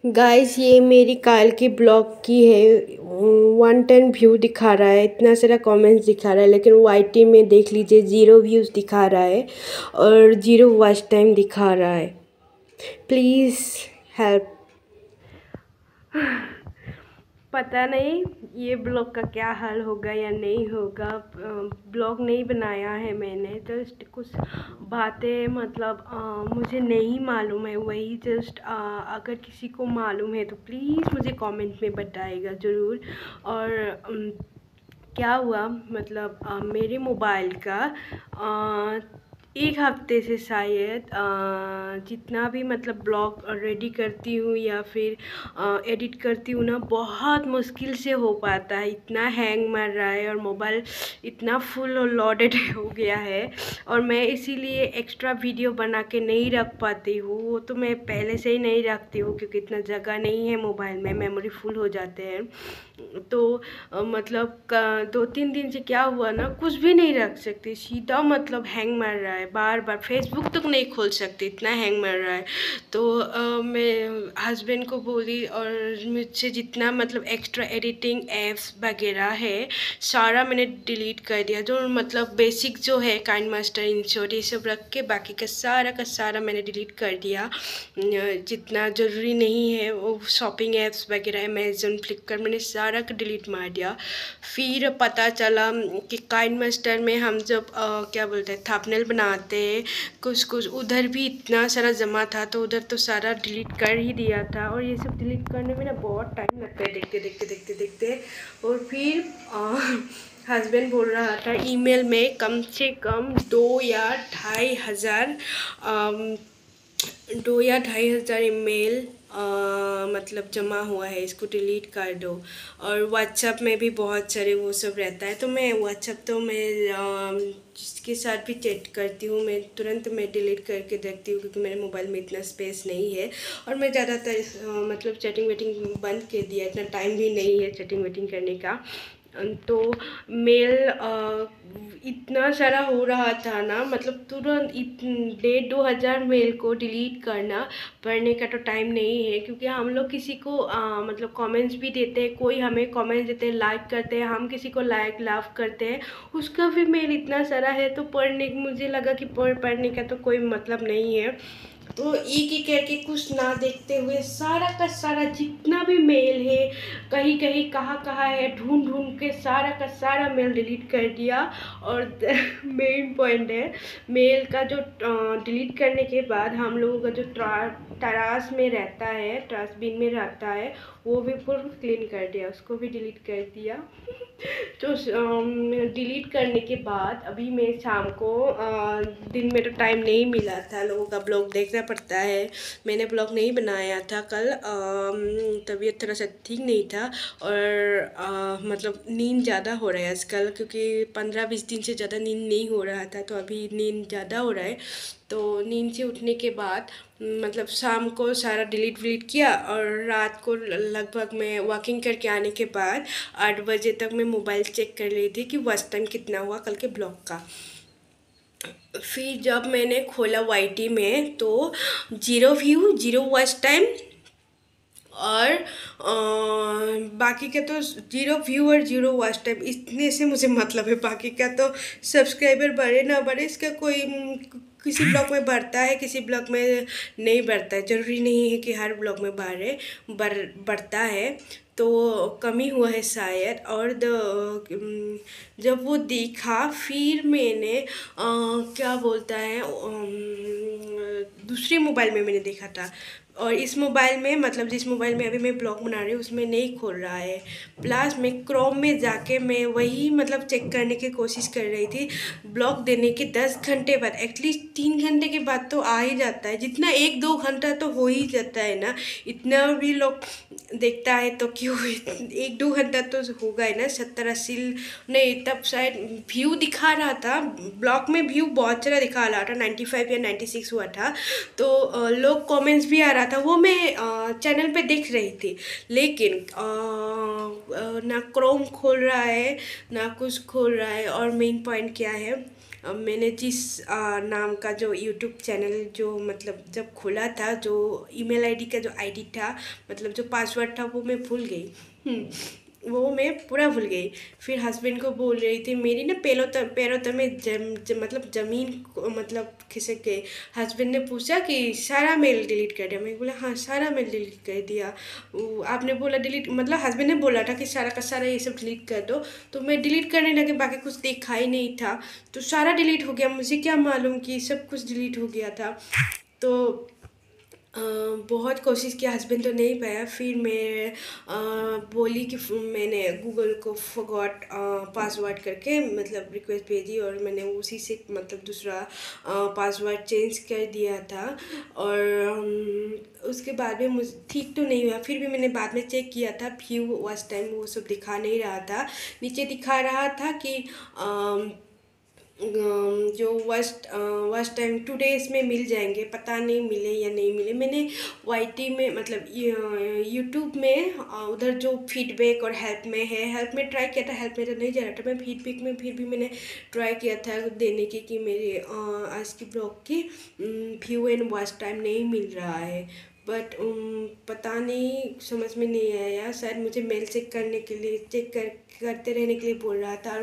Guys ये मेरी काल की ब्लॉग की है। 110 व्यू दिखा रहा है, इतना सारा कमेंट्स दिखा रहा है, लेकिन वाईटी में देख लीजिए 0 व्यूज़ दिखा रहा है और 0 वॉच टाइम दिखा रहा है। Please help. पता नहीं ये ब्लॉग का क्या हाल होगा या नहीं होगा। ब्लॉग नहीं बनाया है मैंने, जस्ट कुछ बातें मतलब मुझे नहीं मालूम है, वही जस्ट अगर किसी को मालूम है तो प्लीज़ मुझे कमेंट में बताइएगा ज़रूर। और क्या हुआ मतलब मेरे मोबाइल का एक हफ्ते से शायद जितना भी मतलब ब्लॉग रेडी करती हूँ या फिर एडिट करती हूँ ना, बहुत मुश्किल से हो पाता है। इतना हैंग मार रहा है और मोबाइल इतना फुल और लोडेड हो गया है, और मैं इसीलिए एक्स्ट्रा वीडियो बना के नहीं रख पाती हूँ। वो तो मैं पहले से ही नहीं रखती हूँ क्योंकि इतना जगह नहीं है मोबाइल में, मेमोरी फुल हो जाते हैं। तो मतलब 2-3 दिन से क्या हुआ ना, कुछ भी नहीं रख सकती, सीधा मतलब हैंग मार रहा है, बार बार फेसबुक तक नहीं खोल सकती, इतना हैंग मार रहा है। तो मैं हस्बैंड को बोली और मुझसे जितना मतलब एक्स्ट्रा एडिटिंग ऐप्स वगैरह है सारा मैंने डिलीट कर दिया। जो मतलब बेसिक जो है काइन मास्टर, इंशॉट, ये सब रख के बाकी का सारा मैंने डिलीट कर दिया। जितना ज़रूरी नहीं है वो शॉपिंग ऐप्स वगैरह, अमेज़न, फ्लिपकार्ट, मैंने सारा का डिलीट मार दिया। फिर पता चला कि काइन मास्टर में हम जब क्या बोलते हैं थंबनेल बनाते हैं, कुछ उधर भी इतना सारा जमा था, तो उधर तो सारा डिलीट कर ही दिया था। और ये सब डिलीट करने में ना बहुत टाइम लगता है, देखते। और फिर हस्बैंड बोल रहा था ईमेल में कम से कम 2 या 2.5 हज़ार ईमेल मतलब जमा हुआ है, इसको डिलीट कर दो। और व्हाट्सएप में भी बहुत सारे वो सब रहता है, तो मैं व्हाट्सएप तो मैं जिसके साथ भी चैट करती हूँ मैं तुरंत मैं डिलीट करके देखती हूँ, क्योंकि मेरे मोबाइल में इतना स्पेस नहीं है। और मैं ज़्यादातर मतलब चैटिंग वेटिंग बंद कर दिया, इतना टाइम भी नहीं है चैटिंग वेटिंग करने का। तो मेल इतना सारा हो रहा था ना, मतलब तुरंत 1.5-2 हज़ार मेल को डिलीट करना, पढ़ने का तो टाइम नहीं है। क्योंकि हम लोग किसी को मतलब कमेंट्स भी देते हैं, कोई हमें कमेंट्स देते हैं, लाइक करते हैं, हम किसी को लाइक लव करते हैं, उसका भी मेल इतना सारा है। तो मुझे लगा कि पढ़ने का तो कोई मतलब नहीं है, तो एक एक करके कुछ ना देखते हुए सारा का सारा जितना भी मेल है, कहीं कहीं कहाँ है, ढूंढ के सारा का सारा मेल डिलीट कर दिया। और मेन पॉइंट है, मेल का जो डिलीट करने के बाद हम लोगों का जो ट्राश में रहता है, ट्राश बिन में रहता है, वो भी पूरा क्लीन कर दिया, उसको भी डिलीट कर दिया। तो डिलीट करने के बाद अभी मैं शाम को दिन में तो टाइम नहीं मिला था, लोगों का ब्लॉग देखना पड़ता है, मैंने ब्लॉग नहीं बनाया था कल। तबीयत थोड़ा सा ठीक नहीं था, और मतलब नींद ज़्यादा हो रहा है आजकल, क्योंकि 15-20 दिन से ज़्यादा नींद नहीं हो रहा था, तो अभी नींद ज़्यादा हो रहा है। तो नींद से उठने के बाद मतलब शाम को सारा डिलीट विलीट किया, और रात को लगभग मैं वॉकिंग करके आने के बाद 8 बजे तक मैं मोबाइल चेक कर रही थी कि वॉच टाइम कितना हुआ कल के ब्लॉग का। फिर जब मैंने खोला वाईटी में तो 0 व्यू, 0 वॉच टाइम, और बाकी का तो 0 व्यू और 0 वॉच टाइम। इतने से मुझे मतलब है, बाकी का तो सब्सक्राइबर बढ़े ना बढ़े इसका कोई किसी ब्लॉग में बढ़ता है, किसी ब्लॉग में नहीं बढ़ता है। ज़रूरी नहीं है कि हर ब्लॉग में बढ़ता है, तो कमी हुआ है शायद। और जब वो देखा फिर मैंने क्या बोलता है दूसरे मोबाइल में मैंने देखा था, और इस मोबाइल में मतलब जिस मोबाइल में अभी मैं ब्लॉग बना रही हूँ उसमें नहीं खोल रहा है। प्लस मैं क्रोम में जाके मैं वही मतलब चेक करने की कोशिश कर रही थी, ब्लॉग देने के 10 घंटे बाद, एटलीस्ट 3 घंटे के बाद तो आ ही जाता है, जितना 1-2 घंटा तो हो ही जाता है ना। इतना भी लोग देखता है तो क्यों 1-2 घंटा तो होगा ही ना। 70-80 नहीं, तब शायद व्यू दिखा रहा था, ब्लॉग में व्यू बहुत सारा दिखा रहा था, 95 या 96 हुआ था। तो लोग कमेंट्स भी आ रहा था, वो मैं चैनल पे देख रही थी, लेकिन ना क्रोम खोल रहा है ना कुछ खोल रहा है। और मेन पॉइंट क्या है, मैंने जिस नाम का जो यूट्यूब चैनल जो मतलब जब खोला था, जो ईमेल आईडी का जो आईडी था, मतलब जो पासवर्ड था वो मैं भूल गई। वो मैं पूरा भूल गई। फिर हस्बैंड को बोल रही थी, मेरी ना पैरों तले में मतलब ज़मीन मतलब खिसक गई। हस्बैंड ने पूछा कि सारा मेल डिलीट कर दिया? मैं बोला हाँ, सारा मेल डिलीट कर दिया। आपने बोला डिलीट, मतलब हस्बैंड ने बोला था कि सारा का सारा ये सब डिलीट कर दो, तो मैं डिलीट करने लगे, बाकी कुछ देखा ही नहीं था, तो सारा डिलीट हो गया। मुझे क्या मालूम कि सब कुछ डिलीट हो गया था। तो बहुत कोशिश किया, हस्बैंड तो नहीं पाया। फिर मैं बोली कि मैंने गूगल को फॉरगॉट पासवर्ड करके मतलब रिक्वेस्ट भेजी, और मैंने उसी से मतलब दूसरा पासवर्ड चेंज कर दिया था। और उसके बाद में मुझे ठीक तो नहीं हुआ। फिर भी मैंने बाद में चेक किया था, व्यू वॉच टाइम वो सब दिखा नहीं रहा था। नीचे दिखा रहा था कि जो वॉच टाइम 2 डेज में मिल जाएंगे, पता नहीं मिले या नहीं मिले। मैंने वाईटी में मतलब यूट्यूब में उधर जो फीडबैक और हेल्प में है, हेल्प में ट्राई किया था, हेल्प में तो नहीं जा रहा था। मैं फीडबैक में फिर भी मैंने ट्राई किया था देने की कि मेरे आज की ब्लॉग की व्यू एंड वॉच टाइम नहीं मिल रहा है। बट पता नहीं, समझ में नहीं आया। शायद मुझे मेल चेक करने के लिए करते रहने के लिए बोल रहा था।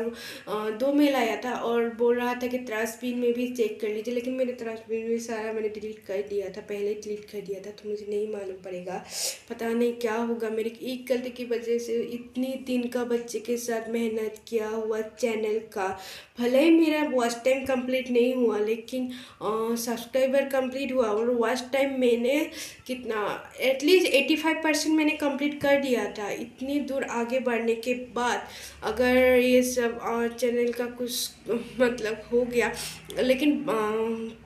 और 2 मेल आया था और बोल रहा था कि ट्रांसपिन में भी चेक कर लीजिए, लेकिन मैंने ट्रांसपिन में सारा मैंने डिलीट कर दिया था, पहले डिलीट कर दिया था, तो मुझे नहीं मालूम पड़ेगा। पता नहीं क्या होगा। मेरी एक गलती की वजह से इतनी दिन का बच्चे के साथ मेहनत किया हुआ चैनल का, भले ही मेरा वॉच टाइम कंप्लीट नहीं हुआ, लेकिन सब्सक्राइबर कंप्लीट हुआ। और वॉच टाइम मैंने कितना एटलीस्ट 85% मैंने कंप्लीट कर दिया था। इतनी दूर आगे बढ़ने के बाद अगर ये सब चैनल का कुछ मतलब हो गया, लेकिन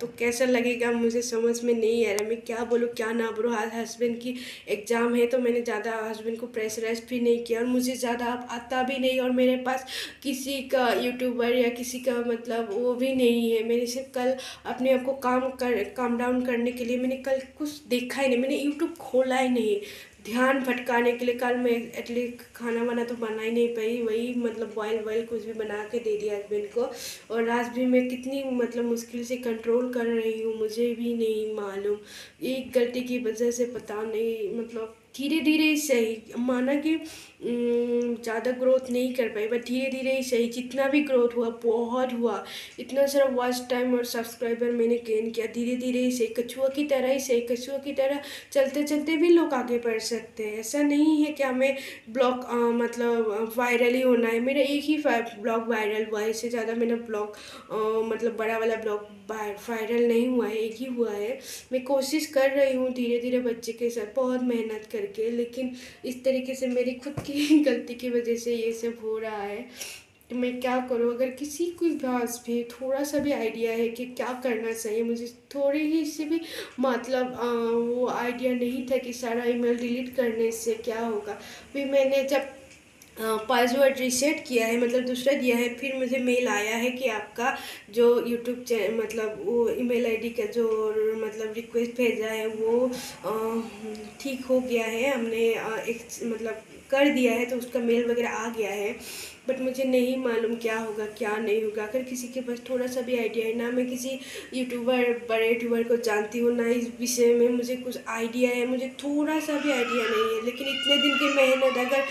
तो कैसा लगेगा मुझे समझ में नहीं आ रहा। मैं क्या बोलूँ क्या ना बोलूँ। आज हस्बैंड की एग्ज़ाम है, तो मैंने ज़्यादा हस्बैंड को प्रेशराइज भी नहीं किया, और मुझे ज़्यादा आता भी नहीं, और मेरे पास किसी का यूट्यूबर या किसी का मतलब वो भी नहीं है। मैंने सिर्फ कल अपने आप को काम डाउन करने के लिए मैंने कल कुछ देखा ही नहीं, मैंने यूट्यूब खोला ही नहीं। ध्यान भटकाने के लिए कल मैं एटलीस्ट खाना वाना तो बना ही नहीं पाई, वही मतलब बॉयल कुछ भी बना के दे दिया हस्बैंड को। और आज भी मैं कितनी मतलब मुश्किल से कंट्रोल कर रही हूँ, मुझे भी नहीं मालूम। एक गलती की वजह से पता नहीं मतलब धीरे धीरे ही सही, माना कि ज़्यादा ग्रोथ नहीं कर पाई, बट धीरे धीरे ही सही। जितना भी ग्रोथ हुआ बहुत हुआ। इतना सारा वॉच टाइम और सब्सक्राइबर मैंने गेन किया, धीरे धीरे ही सही, कछुआ की तरह ही सही। कछुआ की तरह चलते चलते भी लोग आगे बढ़ सकते हैं। ऐसा नहीं है कि हमें ब्लॉग मतलब वायरल ही होना है। मेरा एक ही ब्लॉग वायरल हुआ है, इससे ज़्यादा मेरा ब्लॉग मतलब बड़ा वाला ब्लॉग वायरल नहीं हुआ है, एक ही हुआ है। मैं कोशिश कर रही हूँ धीरे धीरे बच्चे के साथ बहुत मेहनत करके, लेकिन इस तरीके से मेरी खुद की गलती की वजह से ये सब हो रहा है। तो मैं क्या करूँ? अगर किसी के पास भी थोड़ा सा भी आइडिया है कि क्या करना चाहिए, मुझे थोड़ी ही इससे भी मतलब वो आइडिया नहीं था कि सारा ईमेल डिलीट करने से क्या होगा। फिर मैंने जब पासवर्ड रीसेट किया है, मतलब दूसरा दिया है, फिर मुझे मेल आया है कि आपका जो यूट्यूब मतलब वो ईमेल आईडी का जो मतलब रिक्वेस्ट भेजा है वो ठीक हो गया है। हमने एक मतलब कर दिया है, तो उसका मेल वगैरह आ गया है। बट मुझे नहीं मालूम क्या होगा क्या नहीं होगा। अगर किसी के पास थोड़ा सा भी आइडिया है, ना मैं किसी बड़े यूट्यूबर को जानती हूँ, ना इस विषय में मुझे कुछ आइडिया है, मुझे थोड़ा सा भी आइडिया नहीं है, लेकिन इतने दिन की मेहनत अगर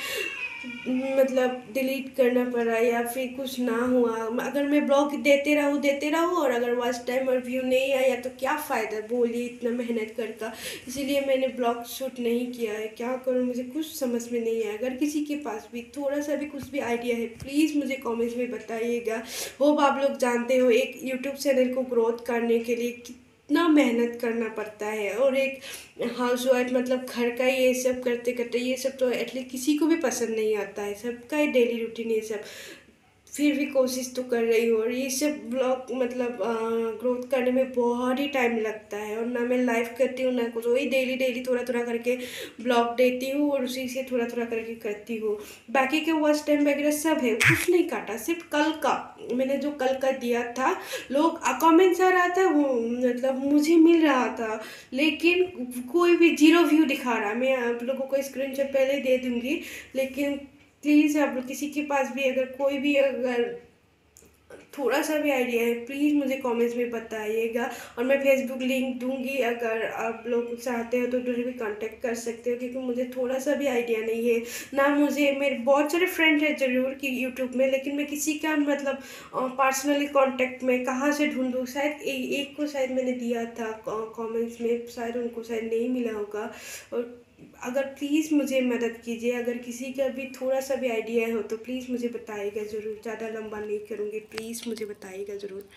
मतलब डिलीट करना पड़ा या फिर कुछ ना हुआ, अगर मैं ब्लॉग देते रहूँ और अगर वॉच टाइम और व्यू नहीं आया तो क्या फ़ायदा, बोलिए, इतना मेहनत करता। इसीलिए मैंने ब्लॉग शूट नहीं किया है। क्या करूँ, मुझे कुछ समझ में नहीं आया। अगर किसी के पास भी थोड़ा सा भी कुछ भी आइडिया है, प्लीज़ मुझे कमेंट्स में बताइएगा। होप आप लोग जानते हो एक यूट्यूब चैनल को ग्रोथ करने के लिए कितना मेहनत करना पड़ता है। और एक हाउस वाइफ मतलब घर का ये सब करते करते, ये सब तो एटलीस्ट किसी को भी पसंद नहीं आता है, सबका ही डेली रूटीन ये सब, फिर भी कोशिश तो कर रही हूँ। और ये सब ब्लॉग मतलब ग्रोथ करने में बहुत ही टाइम लगता है, और ना मैं लाइव करती हूँ ना कुछ, वही डेली डेली थोड़ा थोड़ा करके ब्लॉग देती हूँ और उसी से थोड़ा थोड़ा करके करती हूँ। बाकी के वॉच टाइम वगैरह सब है, कुछ नहीं काटा, सिर्फ कल का मैंने जो कल का दिया था, लोग कमेंट्स आ रहा था, वो मतलब मुझे मिल रहा था, लेकिन कोई भी 0 व्यू दिखा रहा। मैं आप लोगों को स्क्रीनशॉट पहले दे दूँगी, लेकिन प्लीज़ आप लोग किसी के पास भी अगर कोई भी अगर थोड़ा सा भी आइडिया है प्लीज़ मुझे कमेंट्स में बताइएगा। और मैं फेसबुक लिंक दूंगी, अगर आप लोग चाहते हो तो उधर भी कांटेक्ट कर सकते हो, क्योंकि मुझे थोड़ा सा भी आइडिया नहीं है ना। मुझे मेरे बहुत सारे फ्रेंड हैं ज़रूर कि यूट्यूब में, लेकिन मैं किसी का मतलब पर्सनली कांटेक्ट में कहाँ से ढूंढूँ। शायद एक को शायद मैंने दिया था कमेंट्स में, शायद उनको शायद नहीं मिला होगा। और अगर प्लीज़ मुझे मदद कीजिए, अगर किसी का भी थोड़ा सा भी आइडिया हो तो प्लीज़ मुझे बताइएगा ज़रूर। ज़्यादा लंबा नहीं करूँगी, प्लीज़ मुझे बताइएगा ज़रूर।